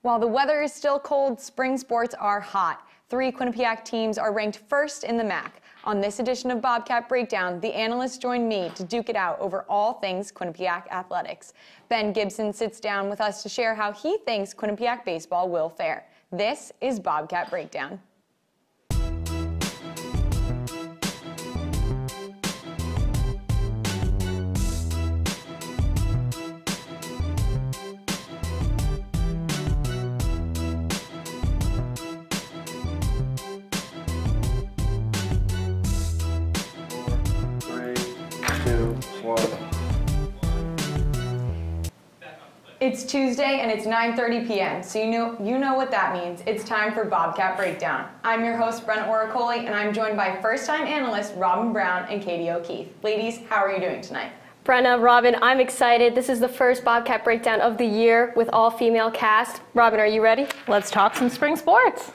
While the weather is still cold, spring sports are hot. 3 Quinnipiac teams are ranked first in the MAC. On this edition of Bobcat Breakdown, the analysts join me to duke it out over all things Quinnipiac athletics. Ben Gibson sits down with us to share how he thinks Quinnipiac baseball will fare. This is Bobcat Breakdown. It's Tuesday and it's 9:30 p.m. so you know what that means. It's time for Bobcat Breakdown. I'm your host, Brenna Oracoli, and I'm joined by first-time analysts Robin Brown and Katie O'Keefe. Ladies, how are you doing tonight? Brenna, Robin, I'm excited. This is the first Bobcat Breakdown of the year with all-female cast. Robin, are you ready? Let's talk some spring sports.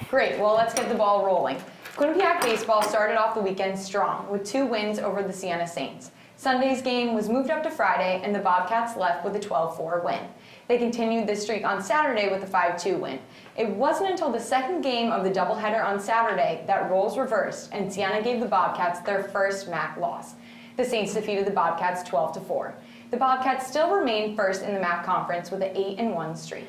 Great, well, let's get the ball rolling. Quinnipiac baseball started off the weekend strong with 2 wins over the Siena Saints. Sunday's game was moved up to Friday, and the Bobcats left with a 12-4 win. They continued this streak on Saturday with a 5-2 win. It wasn't until the second game of the doubleheader on Saturday that roles reversed, and Siena gave the Bobcats their first MAC loss. The Saints defeated the Bobcats 12-4. The Bobcats still remain first in the MAC conference with an 8-1 streak.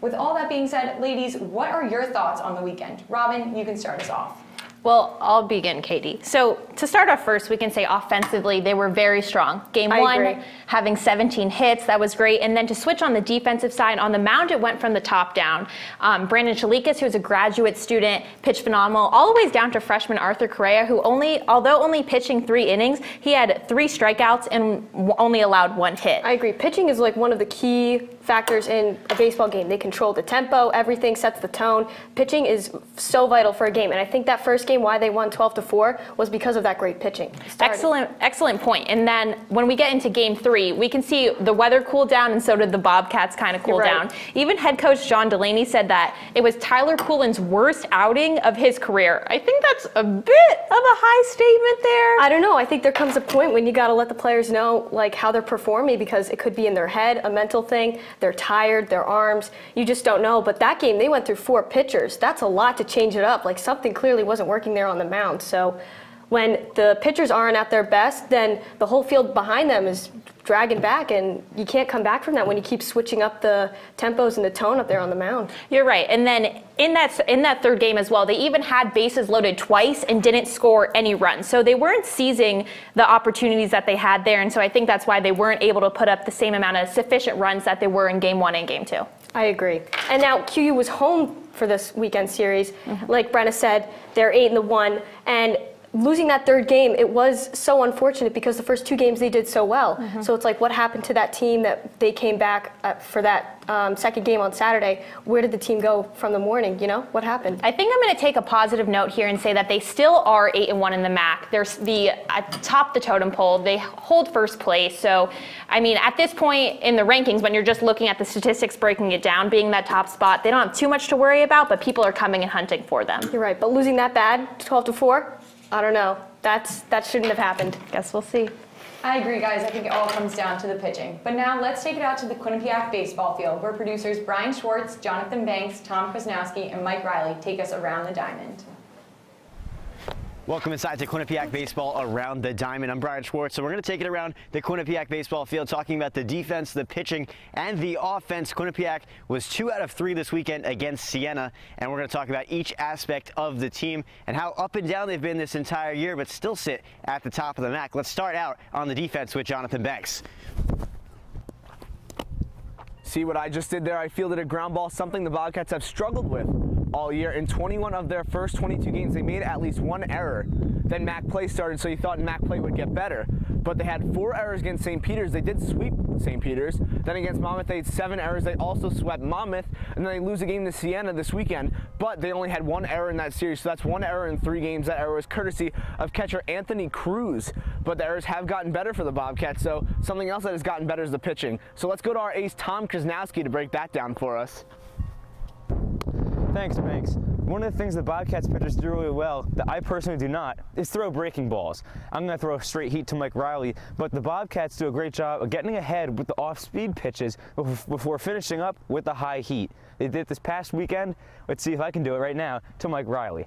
With all that being said, ladies, what are your thoughts on the weekend? Robin, you can start us off. Well, I'll begin, Katie. So to start off first, we can say offensively, they were very strong. Game one, having 17 hits, that was great. And then to switch on the defensive side, on the mound, it went from the top down. Brandon Chalikas, who's a graduate student, pitched phenomenal, all the way down to freshman Arthur Correa, who although only pitching 3 innings, he had 3 strikeouts and only allowed 1 hit. I agree. Pitching is like one of the key factors in a baseball game. They control the tempo, everything sets the tone. Pitching is so vital for a game. And I think that first game, why they won 12-4, was because of that great pitching. Excellent point. And then when we get into game 3, we can see the weather cooled down, and so did the Bobcats kind of cool down. Even head coach John Delaney said that it was Tyler Poulin's worst outing of his career. I think that's a bit of a high statement there. I don't know. I think there comes a point when you got to let the players know like how they're performing, because it could be in their head, a mental thing. They're tired, their arms. You just don't know. But that game, they went through 4 pitchers. That's a lot to change it up. Like something clearly wasn't working there on the mound. So when the pitchers aren't at their best, then the whole field behind them is dragging back, and you can't come back from that when you keep switching up the tempos and the tone up there on the mound. You're right. And then in that third game as well, they even had bases loaded twice and didn't score any runs. So they weren't seizing the opportunities that they had there, and so I think that's why they weren't able to put up the same amount of sufficient runs that they were in game 1 and game 2. I agree. And now QU was home for this weekend series. Like Brenna said, they're 8-1, and losing that third game, it was so unfortunate because the first 2 games they did so well. So it's like, what happened to that team that they came back for that second game on Saturday? Where did the team go from the morning? You know, what happened? I think I'm going to take a positive note here and say that they still are 8-1 in the MAC. They're atop the totem pole. They hold first place. So, I mean, at this point in the rankings, when you're just looking at the statistics, breaking it down, being that top spot, they don't have too much to worry about, but people are coming and hunting for them. You're right, but losing that bad, 12-4, I don't know. That shouldn't have happened. Guess we'll see. I agree, guys. I think it all comes down to the pitching. But now let's take it out to the Quinnipiac baseball field, where producers Brian Schwartz, Jonathan Banks, Tom Krasnowski, and Mike Riley take us around the diamond. Welcome inside to Quinnipiac Baseball Around the Diamond. I'm Brian Schwartz, so we're going to take it around the Quinnipiac baseball field, talking about the defense, the pitching, and the offense. Quinnipiac was 2 out of 3 this weekend against Siena, and we're going to talk about each aspect of the team and how up and down they've been this entire year, but still sit at the top of the MAC. Let's start out on the defense with Jonathan Banks. See what I just did there? I fielded a ground ball, something the Bobcats have struggled with all year. In 21 of their first 22 games, they made at least 1 error. Then MAC play started, so you thought MAC play would get better. But they had 4 errors against St. Peter's. They did sweep St. Peter's. Then against Monmouth, they had 7 errors. They also swept Monmouth. And then they lose a game to Siena this weekend. But they only had 1 error in that series, so that's 1 error in 3 games. That error was courtesy of catcher Anthony Cruz. But the errors have gotten better for the Bobcats, so something else that has gotten better is the pitching. So let's go to our ace, Tom Krasnowski, to break that down for us. Thanks, Banks. One of the things the Bobcats pitchers do really well that I personally do not is throw breaking balls. I'm going to throw straight heat to Mike Riley, but the Bobcats do a great job of getting ahead with the off-speed pitches before finishing up with the high heat. They did it this past weekend. Let's see if I can do it right now to Mike Riley.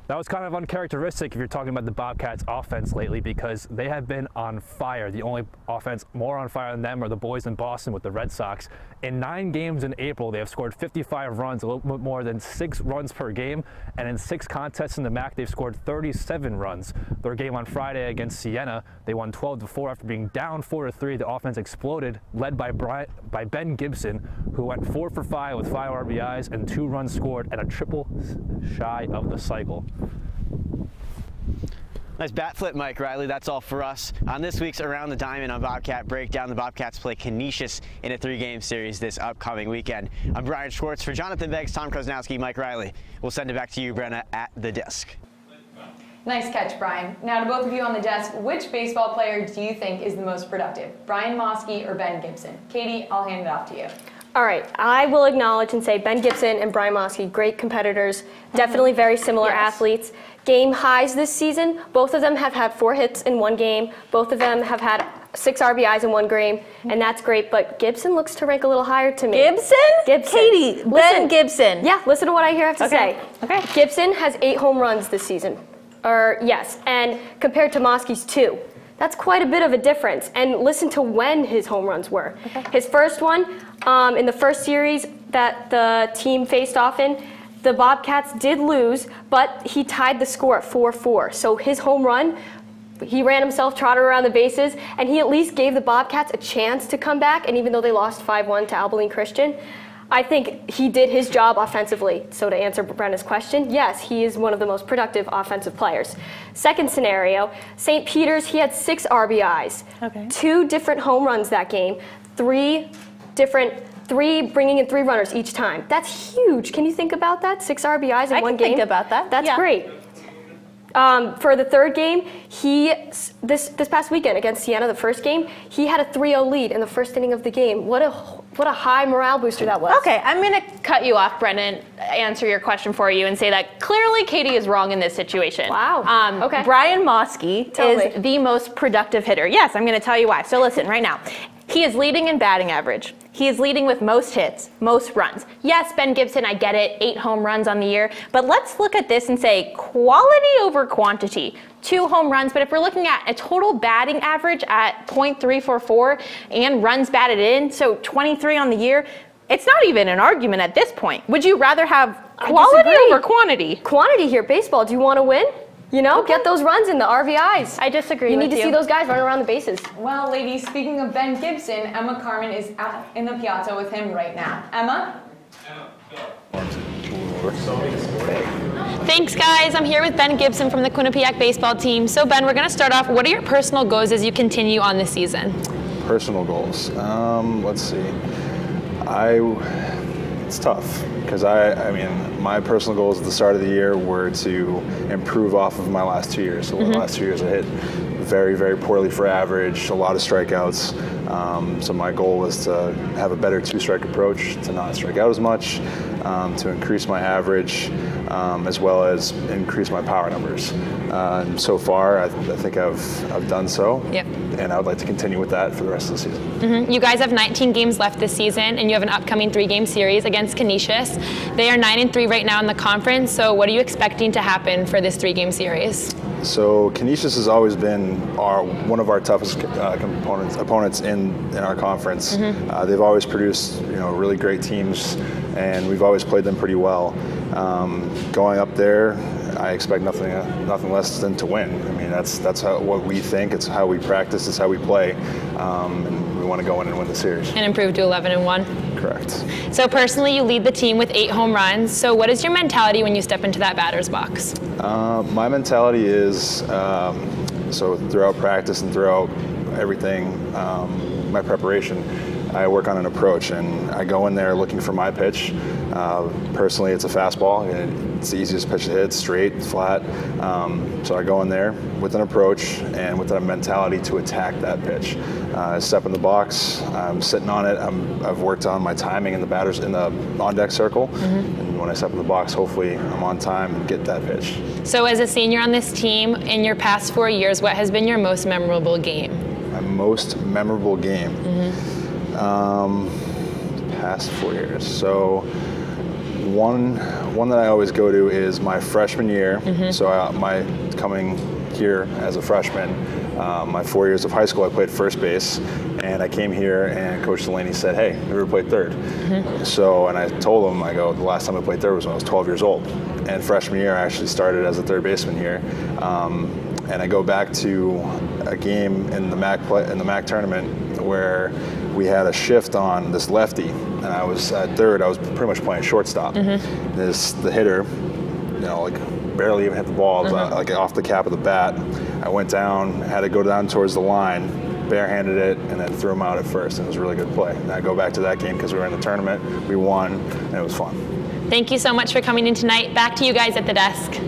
That was kind of uncharacteristic if you're talking about the Bobcats offense lately, because they have been on fire. The only offense more on fire than them are the boys in Boston with the Red Sox. In 9 games in April, they have scored 55 runs, a little bit more than 6 runs per game. And in 6 contests in the MAC, they've scored 37 runs. Their game on Friday against Siena, they won 12-4 after being down 4-3. The offense exploded, led by Ben Gibson, who went 4 for 5 with 5 RBIs and 2 runs scored and a triple shy of the cycle. Nice bat flip, Mike Riley. That's all for us on this week's Around the Diamond on Bobcat Breakdown. The Bobcats play Canisius in a 3-game series this upcoming weekend. I'm Brian Schwartz. For Jonathan Beggs, Tom Krasnowski, Mike Riley. We'll send it back to you, Brenna, at the desk. Nice catch, Brian. Now to both of you on the desk, which baseball player do you think is the most productive? Brian Moskey or Ben Gibson? Katie, I'll hand it off to you. All right, I will acknowledge and say Ben Gibson and Brian Moskey, great competitors, definitely very similar athletes. Game highs this season, both of them have had 4 hits in 1 game. Both of them have had 6 RBIs in 1 game, and that's great, but Gibson looks to rank a little higher to me. Gibson? Gibson. Katie, Ben Listen, Gibson. Yeah, listen to what I have to say. Okay. Gibson has 8 home runs this season. Yes, and compared to Moskey's 2. That's quite a bit of a difference. And listen to when his home runs were. Okay. His first one, in the first series that the team faced off in, the Bobcats did lose, but he tied the score at 4-4. So his home run, he ran himself, trotted around the bases, and he at least gave the Bobcats a chance to come back. And even though they lost 5-1 to Abilene Christian, I think he did his job offensively. So to answer Brenna's question, yes, he is one of the most productive offensive players. Second scenario, St. Peter's, he had 6 RBIs. Okay. 2 different home runs that game, 3 bringing in 3 runners each time. That's huge. Can you think about that? 6 RBIs in 1 game? I can think about that. That's great. For the third game, this past weekend against Siena, the first game, he had a 3-0 lead in the first inning of the game. What a high morale booster that was. Okay, I'm going to cut you off, Brennan, answer your question for you and say that clearly Katie is wrong in this situation. Wow. Okay. Brian Moskey is the most productive hitter. Yes, I'm going to tell you why. So listen, right now. He is leading in batting average. He is leading with most hits, most runs. Yes, Ben Gibson, I get it, 8 home runs on the year. But let's look at this and say quality over quantity. 2 home runs, but if we're looking at a total batting average at .344 and runs batted in, so 23 on the year, it's not even an argument at this point. Would you rather have quality over quantity? Quantity here. Baseball, do you want to win? You know, get those runs in the RBIs. I disagree with you. You need to see those guys running around the bases. Well, ladies, speaking of Ben Gibson, Emma Carmen is in the piazza with him right now. Emma? Thanks, guys. I'm here with Ben Gibson from the Quinnipiac baseball team. So, Ben, we're going to start off. What are your personal goals as you continue on this season? Personal goals? Let's see. It's tough because I mean, my personal goals at the start of the year were to improve off of my last 2 years. So the last 2 years I hit very, very poorly for average, a lot of strikeouts. So my goal was to have a better 2-strike approach, to not strike out as much, to increase my average, as well as increase my power numbers. And so far, I think I've done so. Yep. And I would like to continue with that for the rest of the season. Mm-hmm. You guys have 19 games left this season, and you have an upcoming 3-game series against Canisius. They are 9-3 right now in the conference. So what are you expecting to happen for this 3-game series? So Canisius has always been one of our toughest opponents in our conference. Mm-hmm. They've always produced really great teams, and we've always played them pretty well. Going up there, I expect nothing less than to win. I mean, that's what we think. It's how we practice. It's how we play, and we want to go in and win the series. And improve to 11-1. Correct. So personally, you lead the team with 8 home runs. So what is your mentality when you step into that batter's box? My mentality is so throughout practice and throughout everything. my preparation, I work on an approach, and I go in there looking for my pitch. Personally, it's a fastball, and it's the easiest pitch to hit, straight, flat. So I go in there with an approach and with a mentality to attack that pitch. I step in the box, I'm sitting on it. I've worked on my timing in the batters in the on-deck circle, and when I step in the box, hopefully I'm on time and get that pitch. So as a senior on this team, in your past 4 years, what has been your most memorable game? My most memorable game? Past 4 years. So one that I always go to is my freshman year. So my coming here as a freshman, my 4 years of high school, I played first base, and I came here and Coach Delaney said, "Hey, have you ever played third?" So, and I told him, I go, the last time I played third was when I was 12 years old. And freshman year, I actually started as a third baseman here. And I go back to a game in the MAC tournament where we had a shift on this lefty, and I was at third. I was pretty much playing shortstop. The hitter, like barely even hit the ball. It was like off the cap of the bat. I went down, had to go down towards the line, barehanded it, and then threw him out at first. And it was a really good play. And I go back to that game because we were in the tournament. We won, and it was fun. Thank you so much for coming in tonight. Back to you guys at the desk.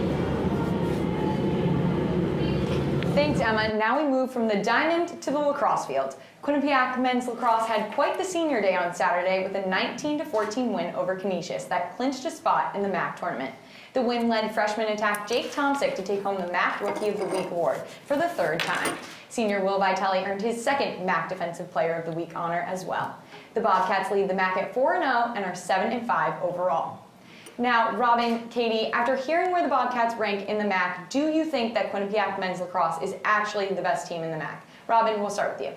Thanks, Emma. Now we move from the diamond to the lacrosse field. Quinnipiac men's lacrosse had quite the senior day on Saturday with a 19-14 win over Canisius that clinched a spot in the MAC tournament. The win led freshman attack Jake Tomsick to take home the MAC Rookie of the Week award for the third time. Senior Will Vitale earned his second MAC Defensive Player of the Week honor as well. The Bobcats lead the MAC at 4-0 and are 7-5 overall. Now, Robin, Katie, after hearing where the Bobcats rank in the MAC, do you think that Quinnipiac men's lacrosse is actually the best team in the MAC? Robin, we'll start with you.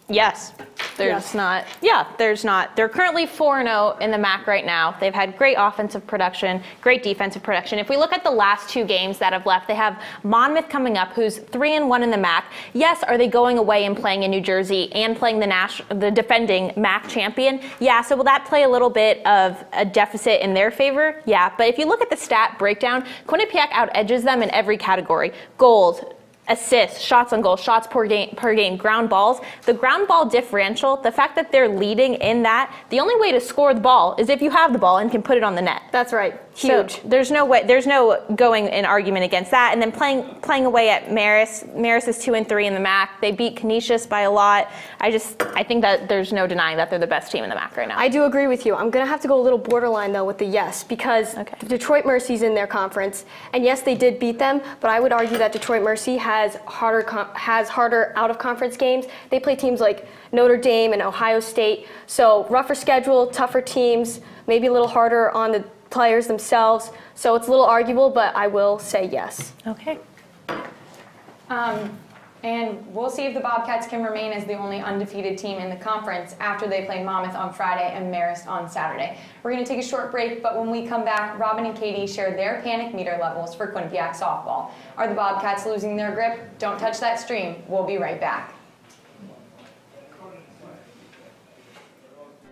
Yes. There's not. Yeah, there's not. They're currently 4-0 in the MAC right now. They've had great offensive production, great defensive production. If we look at the last two games that have left, they have Monmouth coming up, who's 3-1 in the MAC. Yes, are they going away and playing in New Jersey and playing the defending MAC champion? Yeah, so will that play a little bit of a deficit in their favor? Yeah, but if you look at the stat breakdown, Quinnipiac out-edges them in every category. Goals, assists, shots on goal, shots per game, ground balls. The ground ball differential, the fact that they're leading in that, the only way to score the ball is if you have the ball and can put it on the net. That's right. Huge. So there's no way, there's no going an argument against that. And then playing away at Marist. Marist is 2-3 in the MAC. They beat Canisius by a lot. I think that there's no denying that they're the best team in the MAC right now. I do agree with you. I'm going to have to go a little borderline though with the yes, because Detroit Mercy's in their conference, and yes, they did beat them, but I would argue that Detroit Mercy has harder out of conference games. They play teams like Notre Dame and Ohio State, so rougher schedule, tougher teams, maybe a little harder on the players themselves. So it's a little arguable, but I will say yes. Okay. And we'll see if the Bobcats can remain as the only undefeated team in the conference after they play Monmouth on Friday and Marist on Saturday. We're going to take a short break, but when we come back, Robin and Katie share their panic meter levels for Quinnipiac softball. Are the Bobcats losing their grip? Don't touch that stream. We'll be right back.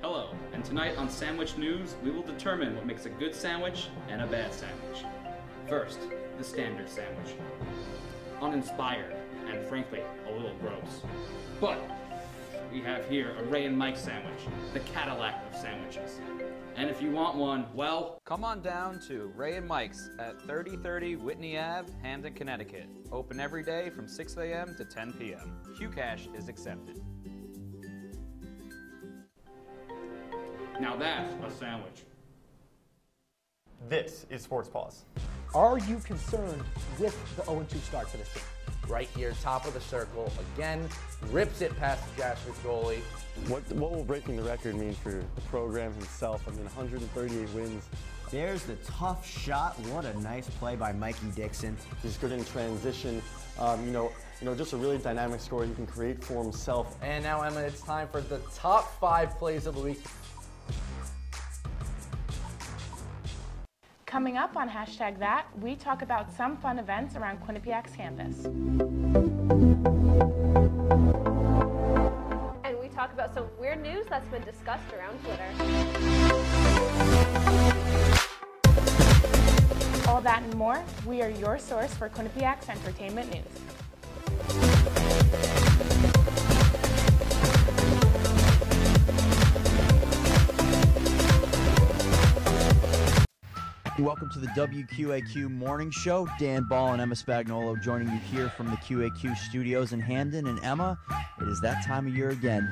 Hello, and tonight on Sandwich News, we will determine what makes a good sandwich and a bad sandwich. First, the standard sandwich. Uninspired, and frankly, a little gross. But we have here a Ray and Mike sandwich, the Cadillac of sandwiches. And if you want one, well, come on down to Ray and Mike's at 3030 Whitney Ave, Hamden, Connecticut. Open every day from 6 a.m. to 10 p.m. QCash is accepted. now that's a sandwich. This is Sports Pause. Are you concerned with the 0-2 start for this team? Right here, top of the circle, again, rips it past the Jasper's goalie. What will breaking the record mean for the program himself? I mean, 138 wins. There's the tough shot. What a nice play by Mikey Dixon. He's good in transition. Just a really dynamic scorer he can create for himself. And now, Emma, it's time for the top 5 plays of the week. Coming up on #that, we talk about some fun events around Quinnipiac's campus. And we talk about some weird news that's been discussed around Twitter. All that and more, we are your source for Quinnipiac's entertainment news. Welcome to the WQAQ Morning Show. Dan Ball and Emma Spagnolo joining you here from the QAQ studios in Hamden. And Emma, it is that time of year again.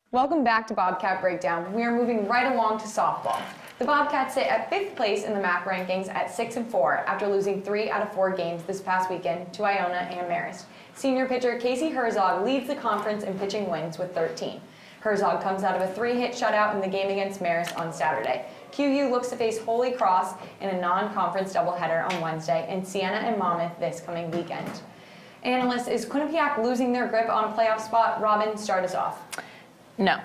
Welcome back to Bobcat Breakdown. We are moving right along to softball. The Bobcats sit at 5th place in the MAC rankings at 6-4 after losing 3 out of 4 games this past weekend to Iona and Marist. Senior pitcher Casey Herzog leads the conference in pitching wins with 13. Herzog comes out of a 3-hit shutout in the game against Marist on Saturday. QU looks to face Holy Cross in a non-conference doubleheader on Wednesday and Siena and Monmouth this coming weekend. Analyst, is Quinnipiac losing their grip on a playoff spot? Robin, start us off. No.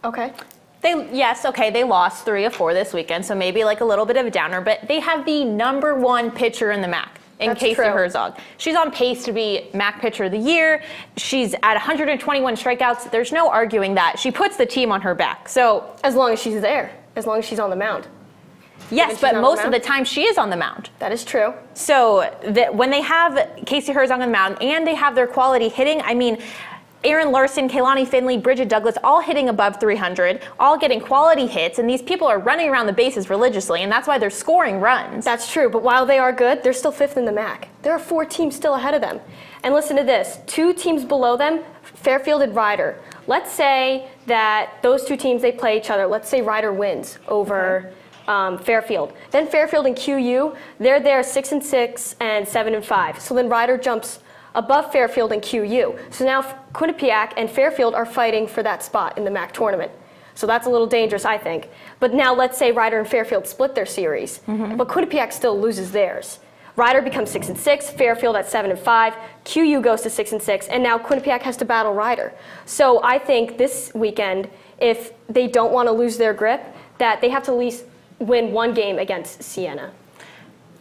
Okay. They lost 3 of 4 this weekend, so maybe like a little bit of a downer, but they have the #1 pitcher in the MAC. Casey Herzog. She's on pace to be MAC Pitcher of the Year. She's at 121 strikeouts. There's no arguing that. She puts the team on her back. So as long as she's there, as long as she's on the mound. Yes, but most of the time she is on the mound. That is true. So when they have Casey Herzog on the mound and they have their quality hitting, I mean, Aaron Larson, Kaylani Finley, Bridget Douglas, all hitting above 300, all getting quality hits, and these people are running around the bases religiously, and that's why they're scoring runs. That's true, but while they are good, they're still 5th in the MAC. There are 4 teams still ahead of them. And listen to this, 2 teams below them, Fairfield and Ryder. Let's say that those 2 teams, they play each other. Let's say Ryder wins over Fairfield. Then Fairfield and QU, they're there 6-6 and 7-5. So then Ryder jumps above Fairfield and QU. So now Quinnipiac and Fairfield are fighting for that spot in the MAC tournament. So that's a little dangerous, I think. But now let's say Ryder and Fairfield split their series, but Quinnipiac still loses theirs. Ryder becomes 6-6, Fairfield at 7-5, QU goes to 6-6, and now Quinnipiac has to battle Ryder. So I think this weekend, if they don't want to lose their grip, that they have to at least win 1 game against Siena.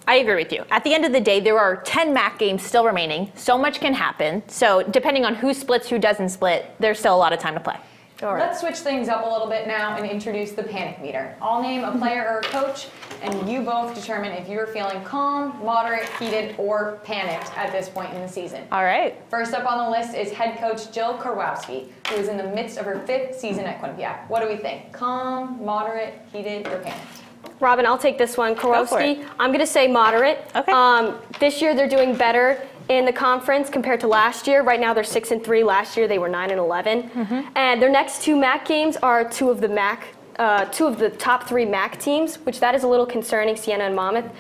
I agree with you. At the end of the day, there are 10 MAC games still remaining. So much can happen. So depending on who splits, who doesn't split, there's still a lot of time to play. All right. Let's switch things up a little bit now and introduce the panic meter. I'll name a player or a coach, and you both determine if you're feeling calm, moderate, heated, or panicked at this point in the season. All right. First up on the list is head coach Jill Korwowski, who is in the midst of her 5th season at Quinnipiac. What do we think? Calm, moderate, heated, or panicked? Robin, I'll take this one. Korowski, I'm going to say moderate. Okay. This year they're doing better in the conference compared to last year. Right now they're 6-3. Last year they were 9-11. And their next 2 MAC games are 2 of the top 3 MAC teams, which that is a little concerning, Siena and Monmouth.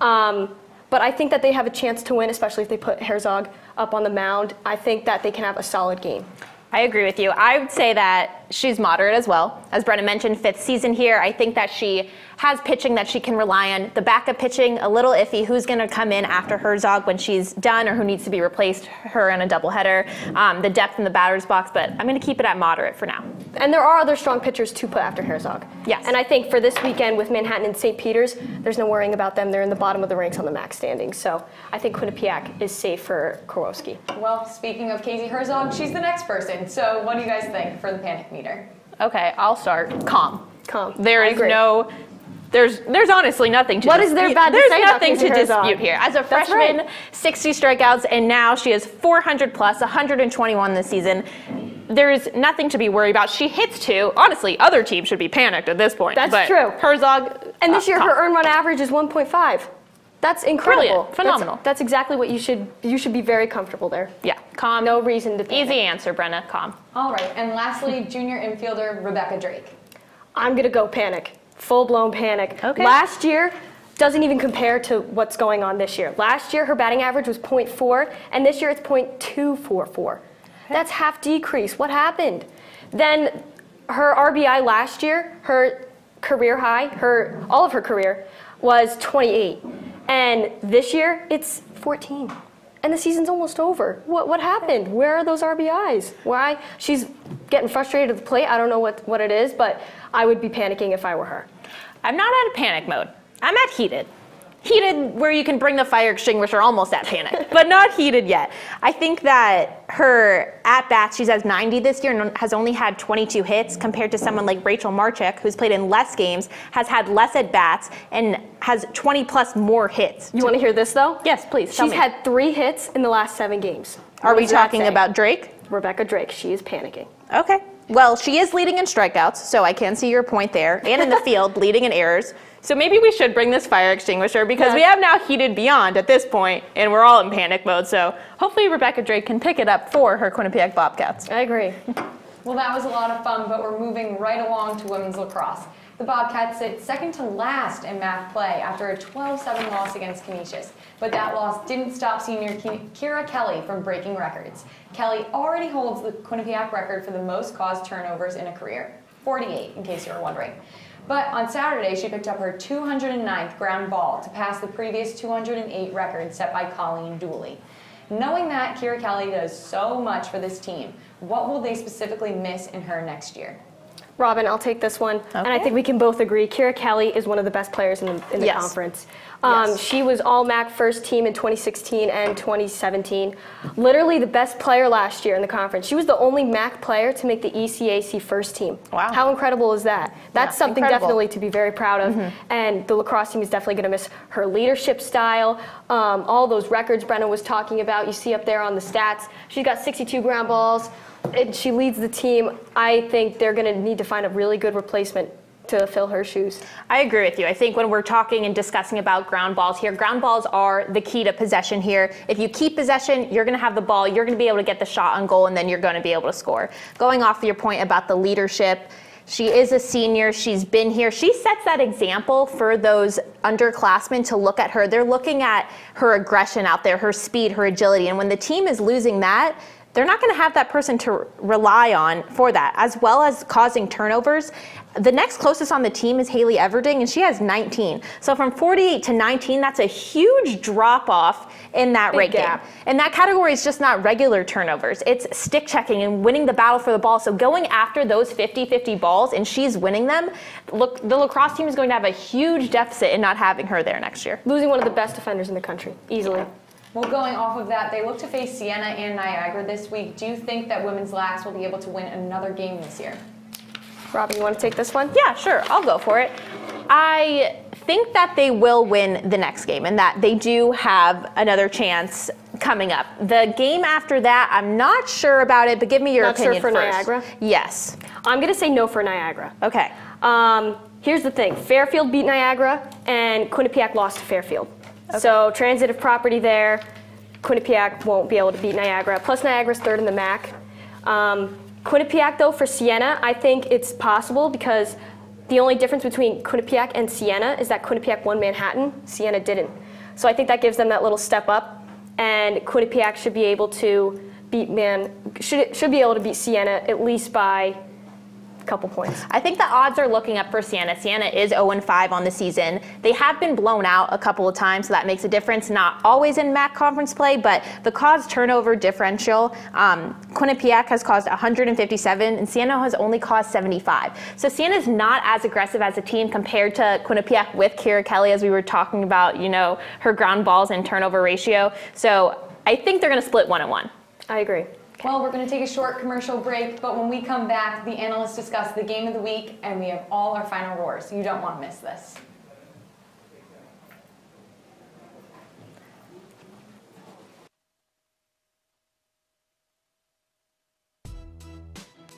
But I think that they have a chance to win, especially if they put Herzog up on the mound. I think that they can have a solid game. I agree with you. I would say that she's moderate as well. As Brenna mentioned, 5th season here. I think that she has pitching that she can rely on. The backup pitching, a little iffy. Who's going to come in after Herzog when she's done or who needs to be replaced her in a doubleheader. The depth in the batter's box, but I'm going to keep it at moderate for now. And there are other strong pitchers to put after Herzog. Yes. And I think for this weekend with Manhattan and St. Peter's, there's no worrying about them. They're in the bottom of the ranks on the MAC standings. So I think Quinnipiac is safe for Korowski. Well, speaking of Casey Herzog, she's the next person. So what do you guys think for the panic meter? Okay, I'll start. Calm. Calm. There is no... There's honestly nothing to What dispute. is there bad to There's say about nothing Casey to Herzog? dispute here. As a That's freshman, right. 60 strikeouts, and now she has 400 plus, 121 this season. There's nothing to be worried about. She hits 2. Honestly, other teams should be panicked at this point. That's true. Herzog. And this year her earned run average is 1.5. That's incredible. Brilliant. Phenomenal. That's exactly what you should be very comfortable there. Yeah. Calm. No reason to panic. Easy answer, Brenna. Calm. All right. And lastly, junior infielder Rebecca Drake. I'm going to go panic. Full-blown panic. Okay. Last year doesn't even compare to what's going on this year. Last year her batting average was 0.4 and this year it's 0.244. That's half decrease. What happened? Then her RBI last year, her career high, all of her career was 28. And this year it's 14. And the season's almost over. What happened? Where are those RBIs? Why? She's getting frustrated at the plate. I don't know what it is, but I would be panicking if I were her. I'm not at a panic mode. I'm at heated. heated where you can bring the fire extinguisher almost at panic, but not heated yet. I think that her at-bats, she's has 90 this year and has only had 22 hits compared to someone like Rachel Marchuk, who's played in less games, has had less at-bats, and has 20 plus more hits. You want to hear this though? Yes, please. She's had 3 hits in the last 7 games. Are we talking about Drake? Rebecca Drake. She is panicking. Okay. Well, she is leading in strikeouts, so I can see your point there, and in the field, leading in errors. So maybe we should bring this fire extinguisher because we have now heated beyond at this point, and we're all in panic mode. So hopefully Rebecca Drake can pick it up for her Quinnipiac Bobcats. I agree. Well, that was a lot of fun, but we're moving right along to women's lacrosse. The Bobcats sit second to last in MAC play after a 12-7 loss against Canisius. But that loss didn't stop senior Kira Kelly from breaking records. Kelly already holds the Quinnipiac record for the most caused turnovers in a career, 48 in case you were wondering. But on Saturday, she picked up her 209th ground ball to pass the previous 208 record set by Colleen Dooley. Knowing that Kira Kelly does so much for this team, what will they specifically miss in her next year? Robin, I'll take this one. And I think we can both agree Kira Kelly is one of the best players in the conference. She was All-MAC first team in 2016 and 2017. Literally the best player last year in the conference. She was the only MAC player to make the ECAC first team. Wow. How incredible is that? That's something definitely to be very proud of. And the lacrosse team is definitely going to miss her leadership style. All those records Brenna was talking about, you see up there on the stats. She's got 62 ground balls. And she leads the team. I think they're going to need to find a really good replacement to fill her shoes. I agree with you. I think when we're talking and discussing about ground balls here, ground balls are the key to possession here. If you keep possession, you're going to have the ball, you're going to be able to get the shot on goal, and then you're going to be able to score. Going off your point about the leadership, she is a senior. She's been here. She sets that example for those underclassmen to look at her. They're looking at her aggression out there, her speed, her agility. And when the team is losing that, they're not going to have that person to rely on for that, as well as causing turnovers. The next closest on the team is Haley Everding, and she has 19. So from 48 to 19, that's a huge drop-off in that ranking. And that category is just not regular turnovers. It's stick checking and winning the battle for the ball. So going after those 50-50 balls, and she's winning them, look, the lacrosse team is going to have a huge deficit in not having her there next year. Losing one of the best defenders in the country, easily. Yeah. Well, going off of that, they look to face Siena and Niagara this week. Do you think that women's lax will be able to win another game this year? Robin, you want to take this one? Yeah, sure. I'll go for it. I think that they will win the next game and that they do have another chance coming up. The game after that, I'm not sure about it, but give me your opinion first. Not sure for Niagara? Yes. I'm going to say no for Niagara. Okay. Here's the thing. Fairfield beat Niagara, and Quinnipiac lost to Fairfield. Okay. So transitive property there. Quinnipiac won't be able to beat Niagara. Plus Niagara's third in the MAC. Quinnipiac, though, for Siena, I think it's possible because the only difference between Quinnipiac and Siena is that Quinnipiac won Manhattan, Siena didn't. So I think that gives them that little step up, and Quinnipiac should be able to beat should be able to beat Siena at least by couple points. I think the odds are looking up for Siena. Siena is 0-5 on the season. They have been blown out a couple of times, so that makes a difference. Not always in MAC conference play, but the caused turnover differential, Quinnipiac has caused 157, and Siena has only caused 75. So Siena is not as aggressive as a team compared to Quinnipiac with Kira Kelly, as we were talking about, you know, her ground balls and turnover ratio. So I think they're going to split 1-1. I agree. Well, we're going to take a short commercial break, but when we come back, the analysts discuss the game of the week, and we have all our final roars. You don't want to miss this.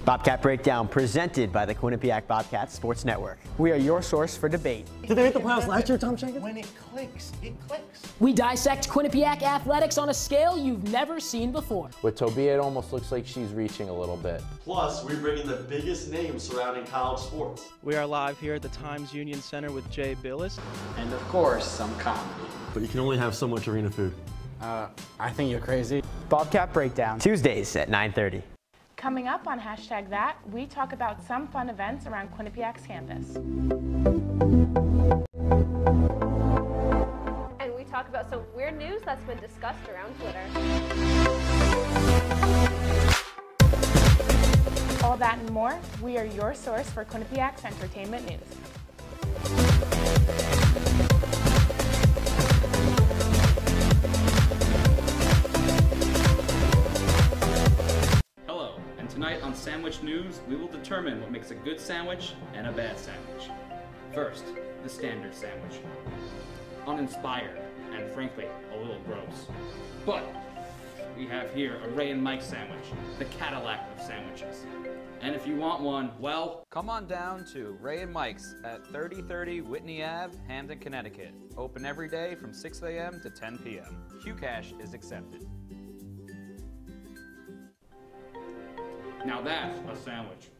Bobcat Breakdown presented by the Quinnipiac Bobcats Sports Network. We are your source for debate. Did they make the playoffs last year, Tom Jenkins? When it clicks, it clicks. We dissect Quinnipiac athletics on a scale you've never seen before. With Tobia, it almost looks like she's reaching a little bit. Plus, we bring in the biggest names surrounding college sports. We are live here at the Times Union Center with Jay Billis. And of course, some comedy. But you can only have so much arena food. I think you're crazy. Bobcat Breakdown. Tuesdays at 9:30. Coming up on #that, we talk about some fun events around Quinnipiac's campus. And we talk about some weird news that's been discussed around Twitter. All that and more, we are your source for Quinnipiac's entertainment news. news, we will determine what makes a good sandwich and a bad sandwich. First, the standard sandwich. Uninspired and frankly, a little gross. But we have here a Ray and Mike sandwich, the Cadillac of sandwiches. And if you want one, well, come on down to Ray and Mike's at 3030 Whitney Ave, Hamden, Connecticut. Open every day from 6 a.m. to 10 p.m. QCash is accepted. Now that's a sandwich.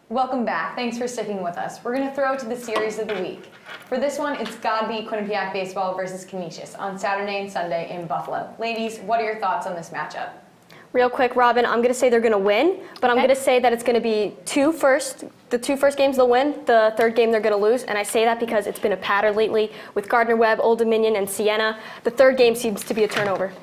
Welcome back. Thanks for sticking with us. We're going to throw to the series of the week. For this one, it's gotta be Quinnipiac baseball versus Canisius on Saturday and Sunday in Buffalo. Ladies, what are your thoughts on this matchup? Real quick, Robin, I'm going to say they're going to win, but I'm going to say that it's going to be the two first games they'll win, the third game they're going to lose, and I say that because it's been a pattern lately with Gardner-Webb, Old Dominion, and Siena. The third game seems to be a turnover.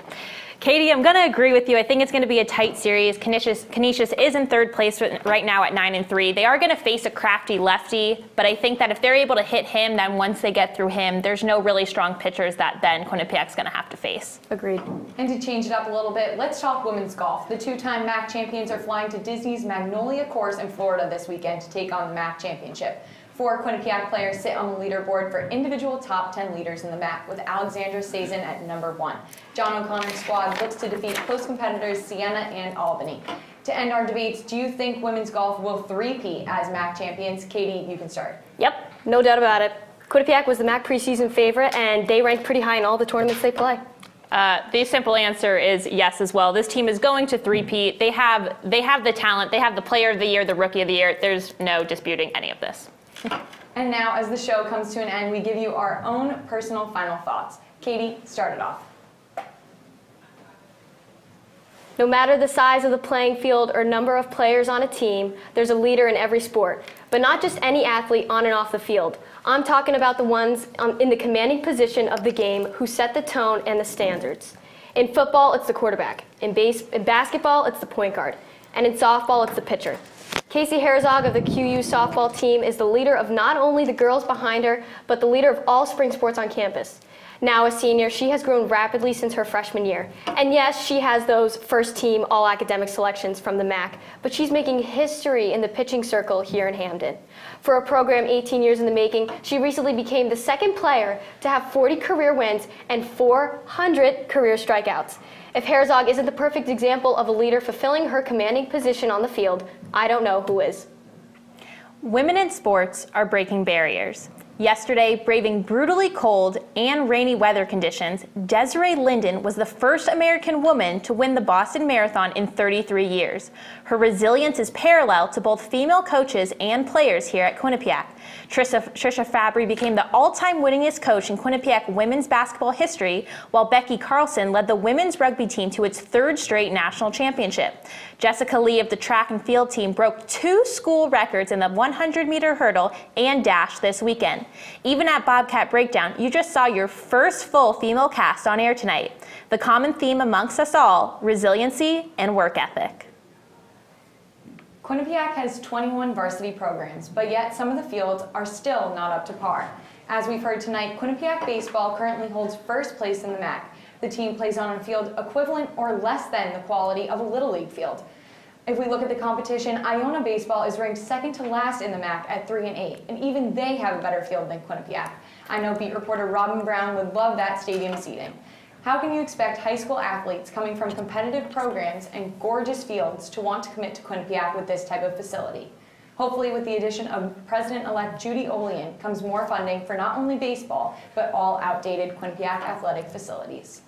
Katie, I'm going to agree with you. I think it's going to be a tight series. Canisius is in third place right now at 9-3. They are going to face a crafty lefty, but I think that if they're able to hit him, then once they get through him, there's no really strong pitchers that then Quinnipiac's going to have to face. Agreed. And to change it up a little bit, let's talk women's golf. The two-time MAC champions are flying to Disney's Magnolia Course in Florida this weekend to take on the MAC championship. 4 Quinnipiac players sit on the leaderboard for individual top 10 leaders in the MAC, with Alexandra Sazen at number 1. John O'Connor's squad looks to defeat close competitors Siena and Albany. To end our debates, do you think women's golf will three-peat as MAC champions? Katie, you can start. Yep, no doubt about it. Quinnipiac was the MAC preseason favorite, and they ranked pretty high in all the tournaments they play. The simple answer is yes as well. This team is going to three-peat. They have the talent. They have the player of the year, the rookie of the year. There's no disputing any of this. And now, as the show comes to an end, we give you our own personal final thoughts. Katie, start it off. No matter the size of the playing field or number of players on a team, there's a leader in every sport. But not just any athlete on and off the field. I'm talking about the ones in the commanding position of the game who set the tone and the standards. In football, it's the quarterback. In basketball, it's the point guard. And in softball, it's the pitcher. Casey Herzog of the QU softball team is the leader of not only the girls behind her, but the leader of all spring sports on campus. Now a senior, she has grown rapidly since her freshman year. And yes, she has those first-team all-academic selections from the MAC, but she's making history in the pitching circle here in Hamden. For a program 18 years in the making, she recently became the second player to have 40 career wins and 400 career strikeouts. If Herzog isn't the perfect example of a leader fulfilling her commanding position on the field, I don't know who is. Women in sports are breaking barriers. Yesterday, braving brutally cold and rainy weather conditions, Desiree Linden was the first American woman to win the Boston Marathon in 33 years. Her resilience is parallel to both female coaches and players here at Quinnipiac. Trisha Fabry became the all-time winningest coach in Quinnipiac women's basketball history, while Becky Carlson led the women's rugby team to its 3rd straight national championship. Jessica Lee of the track and field team broke 2 school records in the 100-meter hurdle and dash this weekend. Even at Bobcat Breakdown, you just saw your first full female cast on air tonight. The common theme amongst us all, resiliency and work ethic. Quinnipiac has 21 varsity programs, but yet some of the fields are still not up to par. As we've heard tonight, Quinnipiac baseball currently holds first place in the MAC. The team plays on a field equivalent or less than the quality of a Little League field. If we look at the competition, Iona baseball is ranked second to last in the MAC at 3-8, and even they have a better field than Quinnipiac. I know beat reporter Robin Brown would love that stadium seating. How can you expect high school athletes coming from competitive programs and gorgeous fields to want to commit to Quinnipiac with this type of facility? Hopefully, with the addition of President-elect Judy Olean comes more funding for not only baseball, but all outdated Quinnipiac athletic facilities.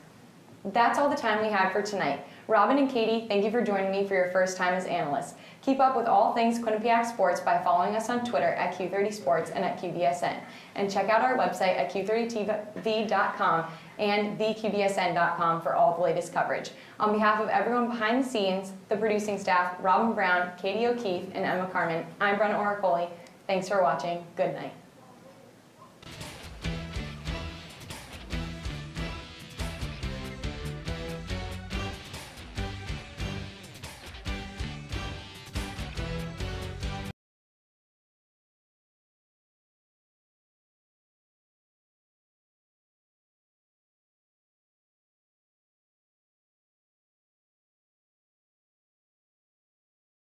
That's all the time we have for tonight. Robin and Katie, thank you for joining me for your first time as analysts. Keep up with all things Quinnipiac sports by following us on Twitter at Q30 Sports and at QVSN. And check out our website at Q30TV.com and theqbsn.com for all the latest coverage. On behalf of everyone behind the scenes, the producing staff, Robin Brown, Katie O'Keefe, and Emma Carmen, I'm Brenna Oracoli. Thanks for watching. Good night.